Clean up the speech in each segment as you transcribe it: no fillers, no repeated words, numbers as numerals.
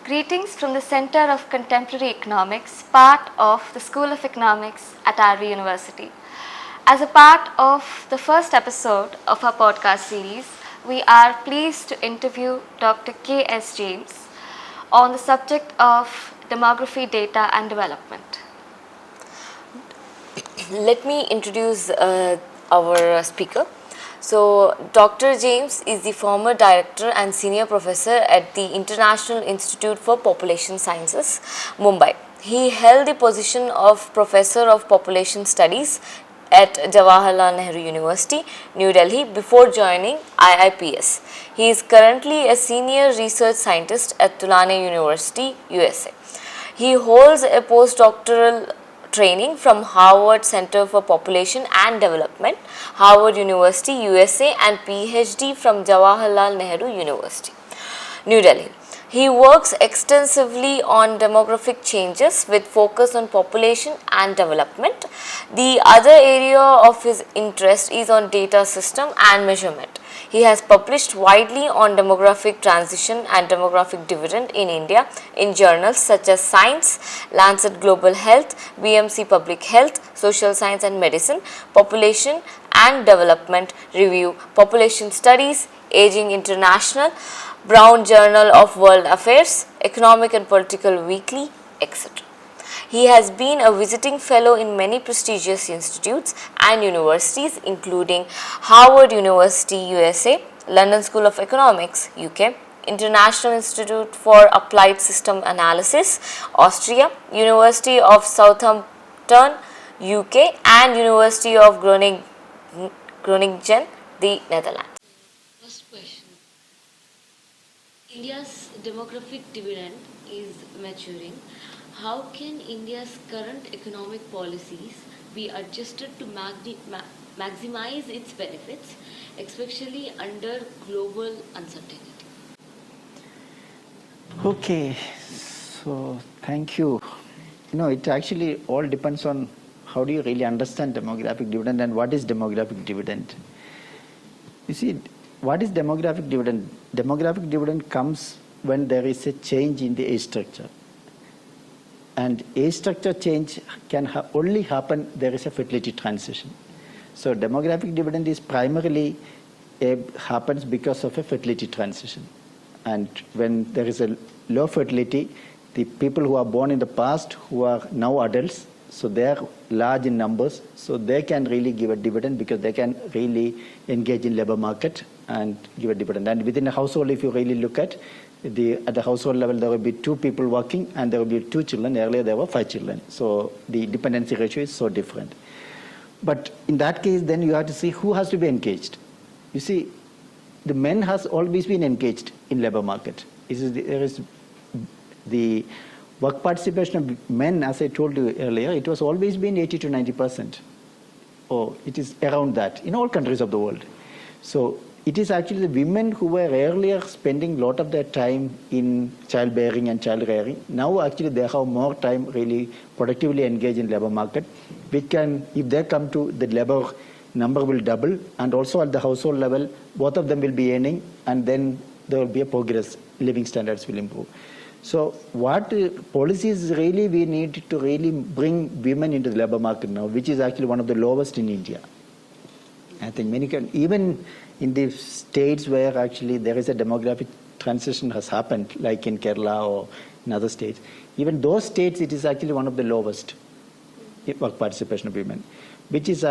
Greetings from the Center of Contemporary Economics, part of the School of Economics at our university. As a part of the first episode of our podcast series, we are pleased to interview Dr. K James on the subject of demography, data and development. Let me introduce our speaker. So, Dr. James is the former director and senior professor at the International Institute for Population Sciences, Mumbai. He held the position of Professor of Population Studies at Jawaharlal Nehru University, New Delhi, before joining IIPS. He is currently a senior research scientist at Tulane University, USA. He holds a postdoctoral training from Harvard Center for Population and Development, Harvard University, USA, and PhD from Jawaharlal Nehru University, New Delhi. He works extensively on demographic changes with focus on population and development. The other area of his interest is on data system and measurement. He has published widely on demographic transition and demographic dividend in India in journals such as Science, Lancet Global Health, BMC Public Health, Social Science and Medicine, Population and Development Review, Population Studies, Aging International, Brown Journal of World Affairs, Economic and Political Weekly, etc. He has been a visiting fellow in many prestigious institutes and universities including Harvard University, USA, London School of Economics, UK, International Institute for Applied System Analysis, Austria, University of Southampton, UK, and University of Groningen, the Netherlands. First question. India's demographic dividend is maturing. How can India's current economic policies be adjusted to maximize its benefits, especially under global uncertainty? Okay, so thank you. It actually all depends on how do you really understand demographic dividend and what is demographic dividend. You see, what is demographic dividend? Demographic dividend comes when there is a change in the age structure. And age structure change can only happen there is a fertility transition. So demographic dividend is primarily happens because of a fertility transition. And when there is a low fertility, the people who are born in the past who are now adults, so they are large in numbers, so they can really give a dividend because they can really engage in labor market and give a dividend. And within a household, if you really look at the household level, there will be 2 people working and there will be 2 children. Earlier there were 5 children. So the dependency ratio is so different. But in that case, then you have to see who has to be engaged. You see, the men has always been engaged in labor market. There is the work participation of men, as I told you earlier, it was always been 80 to 90%. Or it is around that in all countries of the world. So it is actually the women who were earlier spending a lot of their time in childbearing and child rearing. Now actually they have more time really productively engaged in labor market, which can, if they come to the labor number will double, and also at the household level, both of them will be earning, and then there will be a progress, living standards will improve. So what policies really we need to really bring women into the labor market now, which is actually one of the lowest in India. I think many can, even in the states where actually there is a demographic transition has happened, like in Kerala or in other states, even those states it is actually one of the lowest work participation of women, which is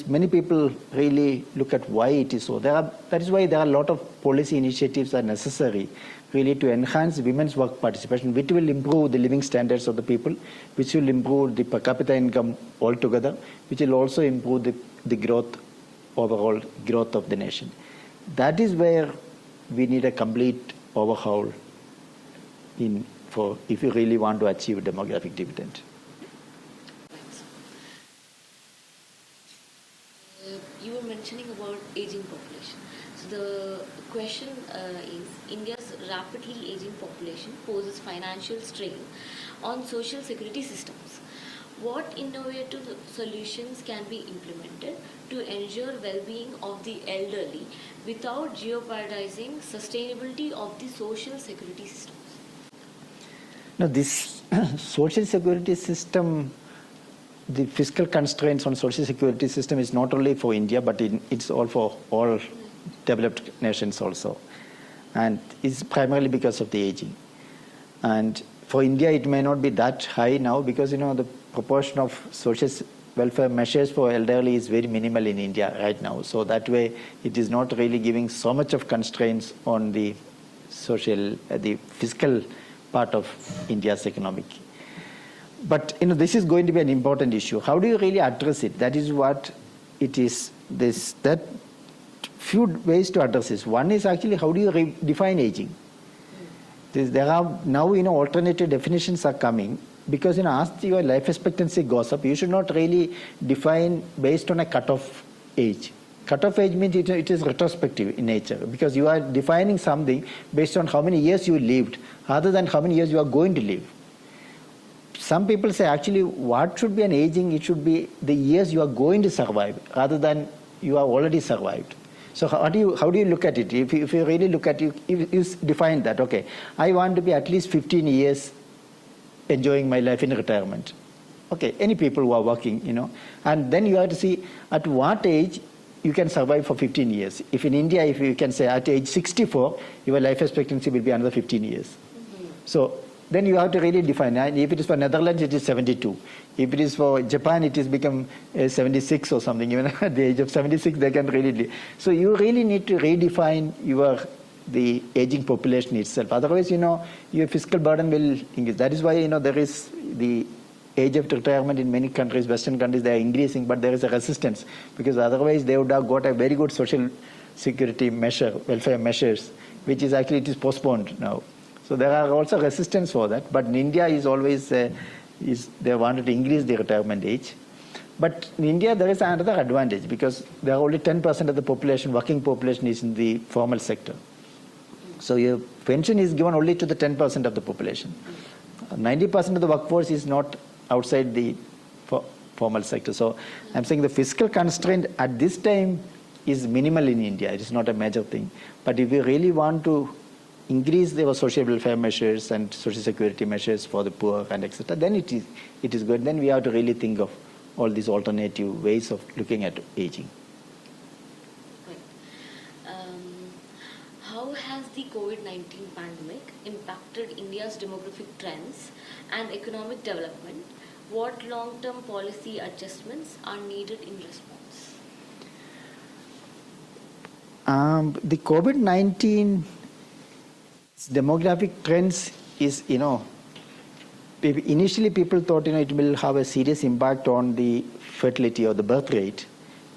many people really look at why it is so. That is why there are a lot of policy initiatives are necessary really to enhance women's work participation, which will improve the living standards of the people, which will improve the per capita income altogether, which will also improve the growth, overall growth of the nation. That is where we need a complete overhaul if you really want to achieve demographic dividend. You were mentioning about aging population. So the question is, India's rapidly aging population poses financial strain on social security systems. What innovative solutions can be implemented to ensure well-being of the elderly without jeopardizing sustainability of the social security systems? Now, this social security system, the fiscal constraints on social security system is not only for India, but it's all for all developed nations also. And it's primarily because of the aging. And for India, it may not be that high now because, the proportion of social welfare measures for elderly is very minimal in India right now. So that way, it is not really giving so much of constraints on the the fiscal part of India's economic. But, this is going to be an important issue. How do you really address it? That is what it is. That few ways to address this. One is actually how do you define aging? There are now, alternative definitions are coming because, as your life expectancy goes up, you should not really define based on a cutoff age. Cutoff age means it is retrospective in nature because you are defining something based on how many years you lived rather than how many years you are going to live. Some people say actually what should be an aging, it should be the years you are going to survive rather than you have already survived. So how do you look at it? If you really look at it, if you define that, okay, I want to be at least 15 years enjoying my life in retirement. Okay, any people who are working, and then you have to see at what age you can survive for 15 years. If in India, if you can say at age 64, your life expectancy will be another 15 years. Mm-hmm. So then you have to really define. If it is for Netherlands, it is 72. If it is for Japan, it is become 76 or something. Even at the age of 76, they can really live. So you really need to redefine the aging population itself. Otherwise, your fiscal burden will increase. That is why, there is the age of retirement in many countries, Western countries, they are increasing, but there is a resistance because otherwise they would have got a very good social security measure, welfare measures, which is actually, it is postponed now. So there are also resistance for that, but in India is always, they wanted to increase the retirement age. But in India, there is another advantage because there are only 10% of the population, working population is in the formal sector. So your pension is given only to the 10% of the population. 90% of the workforce is not outside the formal sector. So I'm saying the fiscal constraint at this time is minimal in India. It is not a major thing. But if you really want to increase the social welfare measures and social security measures for the poor and etc., then it is good. Then we have to really think of all these alternative ways of looking at aging. How has the COVID-19 pandemic impacted India's demographic trends and economic development? What long-term policy adjustments are needed in response? The COVID-19 demographic trends is, initially people thought, it will have a serious impact on the fertility or the birth rate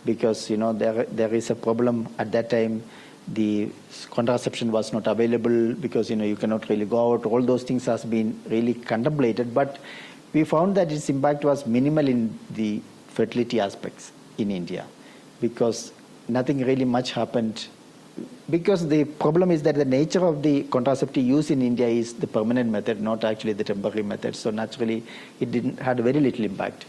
because, there is a problem at that time. The contraception was not available because, you cannot really go out. All those things has been really contemplated. But we found that its impact was minimal in the fertility aspects in India because nothing really much happened. Because the problem is that the nature of the contraceptive use in India is the permanent method, not actually the temporary method. So naturally, it had very little impact.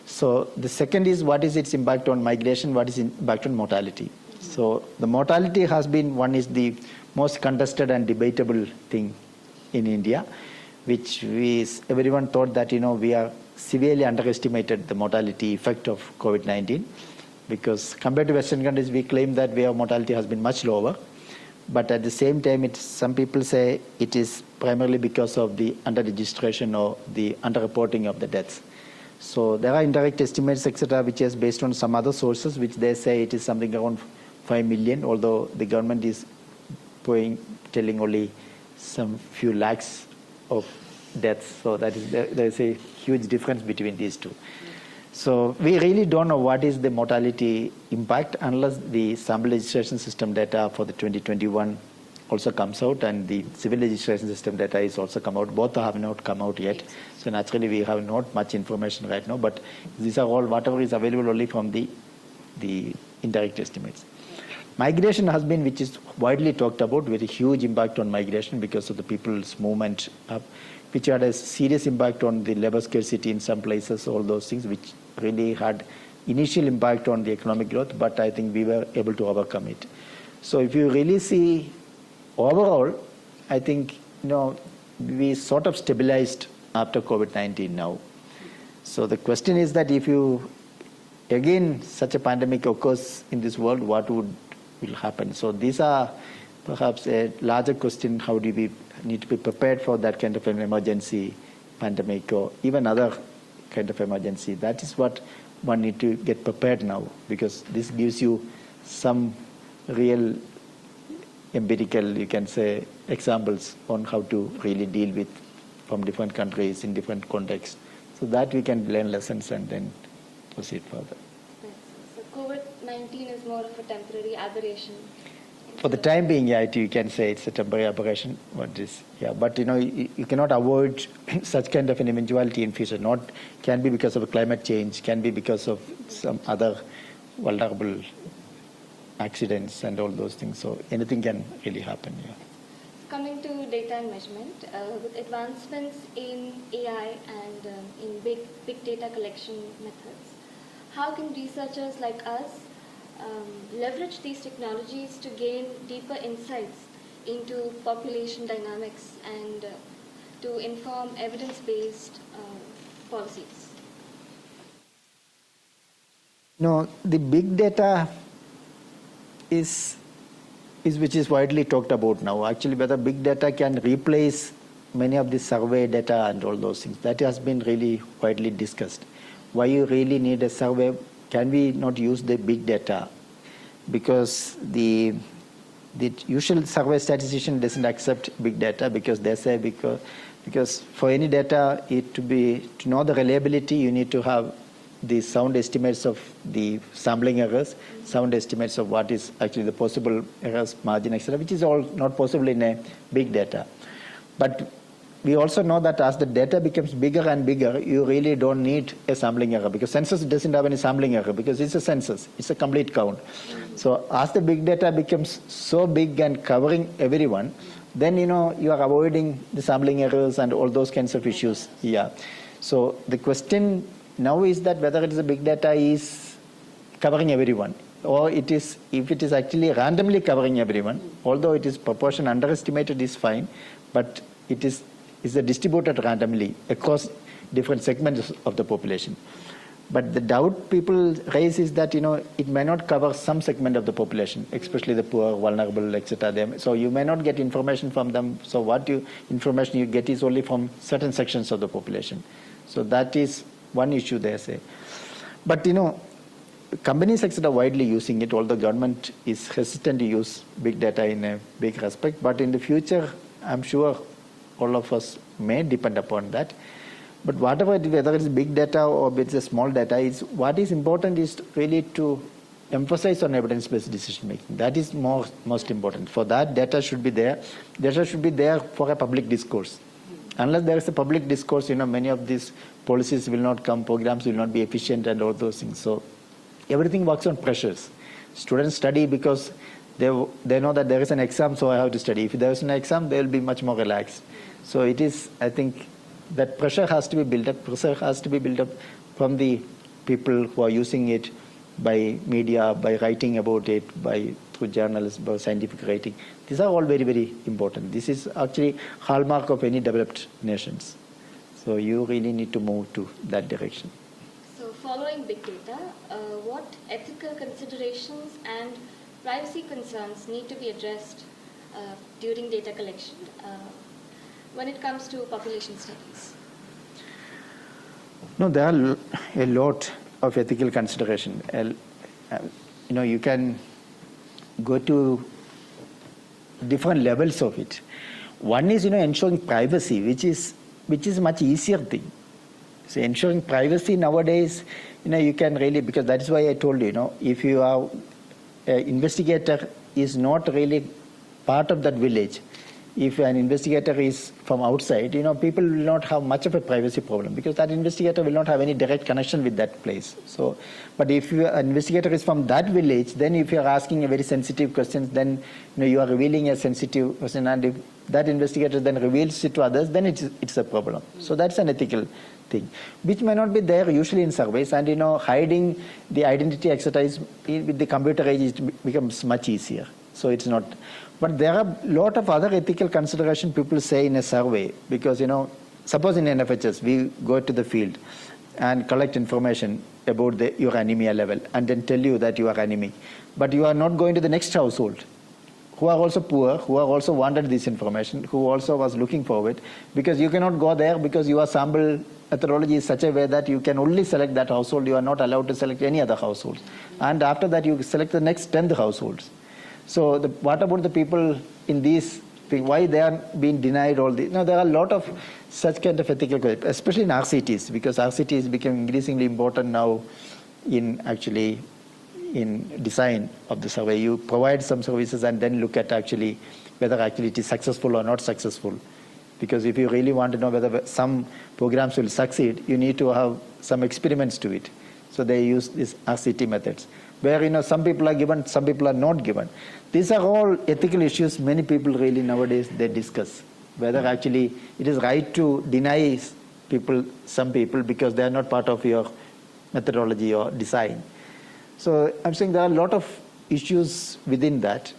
So the second is what is its impact on migration, what is impact on mortality. So the mortality has been one is the most contested and debatable thing in India, which everyone thought that, we are severely underestimated the mortality effect of COVID-19 because compared to Western countries, we claim that our mortality has been much lower. But at the same time, some people say it is primarily because of the under-registration or the underreporting of the deaths. So there are indirect estimates, etc., which is based on some other sources, which they say it is something around 5 million, although the government is telling only some few lakhs of deaths. So that is there is a huge difference between these two. So we really don't know what is the mortality impact unless the sample registration system data for the 2021 also comes out and the civil registration system data is also come out. Both have not come out yet. So naturally we have not much information right now, but these are all whatever is available only from the indirect estimates. Migration has been, which is widely talked about, very huge impact on migration because of the people's movement up, which had a serious impact on the labor scarcity in some places, all those things, which really had initial impact on the economic growth, but I think we were able to overcome it. So if you really see overall, I think, we sort of stabilized after COVID-19 now. So the question is that if you, again, such a pandemic occurs in this world, what will happen? So these are perhaps a larger question, how do we need to be prepared for that kind of an emergency pandemic or even other kind of emergency. That is what one need to get prepared now, because this gives you some real empirical, you can say, examples on how to really deal with from different countries in different contexts. So that we can learn lessons and then proceed further. So COVID-19 is more of a temporary aberration. For the time being, yeah, you can say it's a temporary aberration. But you cannot avoid such kind of an eventuality in future. Not can be because of climate change, can be because of some other vulnerable accidents and all those things. So anything can really happen. Yeah. Coming to data and measurement, with advancements in AI and in big data collection methods, how can researchers like us leverage these technologies to gain deeper insights into population dynamics and to inform evidence-based policies? No, the big data is which is widely talked about now. Actually, whether big data can replace many of the survey data and all those things, that has been really widely discussed. Why you really need a survey? Can we not use the big data? Because the usual survey statistician doesn't accept big data, because they say because for any data to know the reliability, you need to have the sound estimates of the sampling errors, sound estimates of what is actually the possible errors, margin, etc., which is all not possible in a big data. But we also know that as the data becomes bigger and bigger, you really don't need a sampling error, because census doesn't have any sampling error, because it's a census, it's a complete count. So as the big data becomes so big and covering everyone, then you are avoiding the sampling errors and all those kinds of issues. Yeah. So the question now is that whether it is a big data is covering everyone, or if it is actually randomly covering everyone, although it is proportion underestimated is fine, but it is distributed randomly across different segments of the population. But the doubt people raise is that it may not cover some segment of the population, especially the poor, vulnerable, etc. So you may not get information from them. So information you get is only from certain sections of the population. So that is one issue they say. But companies etc. are widely using it, although government is hesitant to use big data in a big respect. But in the future, I'm sure all of us may depend upon that. But whether it's big data or it's a small data, what is important is really to emphasize on evidence-based decision making. That is most important. For that, data should be there. Data should be there for a public discourse. Unless there is a public discourse, many of these policies will not come, programs will not be efficient and all those things. So everything works on pressures. Students study because they know that there is an exam, so I have to study. If there is an exam, they will be much more relaxed. So it is, I think, that pressure has to be built up. Pressure has to be built up from the people who are using it, by media, by writing about it, through journalism, by scientific writing. These are all very, very important. This is actually hallmark of any developed nations. So you really need to move to that direction. So following big data, what ethical considerations and privacy concerns need to be addressed during data collection when it comes to population studies? No, there are a lot of ethical consideration. You can go to different levels of it. One is, ensuring privacy, which is a much easier thing. So ensuring privacy nowadays, you can really, because that is why I told you, if you are an investigator is not really part of that village. If an investigator is from outside, people will not have much of a privacy problem, because that investigator will not have any direct connection with that place. So, but if an investigator is from that village, then if you are asking a very sensitive question, then you are revealing a sensitive question, and if that investigator then reveals it to others, then it's a problem. So that's an ethical thing, which may not be there usually in surveys, and hiding the identity exercise with the computer age, it becomes much easier. So it's not. But there are a lot of other ethical consideration people say in a survey, because, suppose in NFHS, we go to the field and collect information about your anemia level and then tell you that you are anemic. But you are not going to the next household who are also poor, who are also wanted this information, who also was looking for it, because you cannot go there because your sample methodology is such a way that you can only select that household, you are not allowed to select any other households. And after that you select the next 10th households. So what about the people in these, why they are being denied all this? There are a lot of such kind of ethical questions, especially in RCTs, because RCTs become increasingly important now in design of the survey. You provide some services and then look at whether it is successful or not successful. Because if you really want to know whether some programs will succeed, you need to have some experiments to it. So they use these RCT methods, where some people are given, some people are not given. These are all ethical issues many people really nowadays they discuss. Whether it is right to deny some people because they are not part of your methodology or design. So I'm saying there are a lot of issues within that.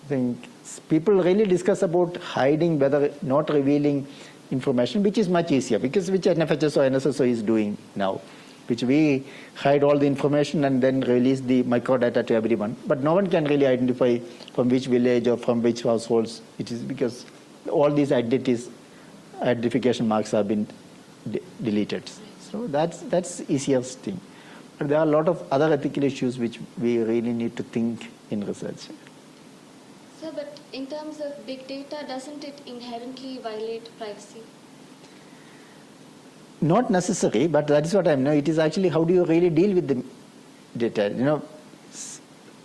I think people really discuss about hiding, whether not revealing information, which is much easier, because which NFHS or NSSO is doing now, which we hide all the information and then release the microdata to everyone. But no one can really identify from which village or from which households it is, because all these identification marks have been deleted. So that's the easiest thing. But there are a lot of other ethical issues which we really need to think in research. So, but in terms of big data, doesn't it inherently violate privacy? Not necessary, but that is what I know. It is actually how do you really deal with the data.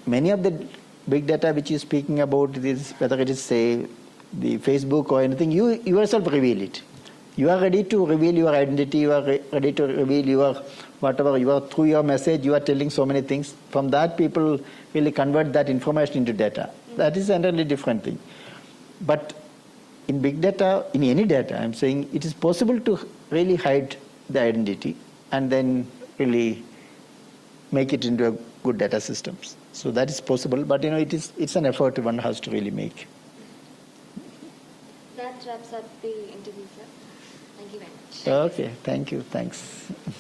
Many of the big data which you're speaking about, whether it is, say, the Facebook or anything, you yourself reveal it. You are ready to reveal your identity, you are ready to reveal your whatever, through your message, you are telling so many things. From that, people really convert that information into data. That is an entirely different thing. But in big data, in any data, I'm saying it is possible to really hide the identity and then really make it into a good data systems. So that is possible, but it's an effort one has to really make. That wraps up the interview, sir. Thank you very much. Okay, thank you, thanks.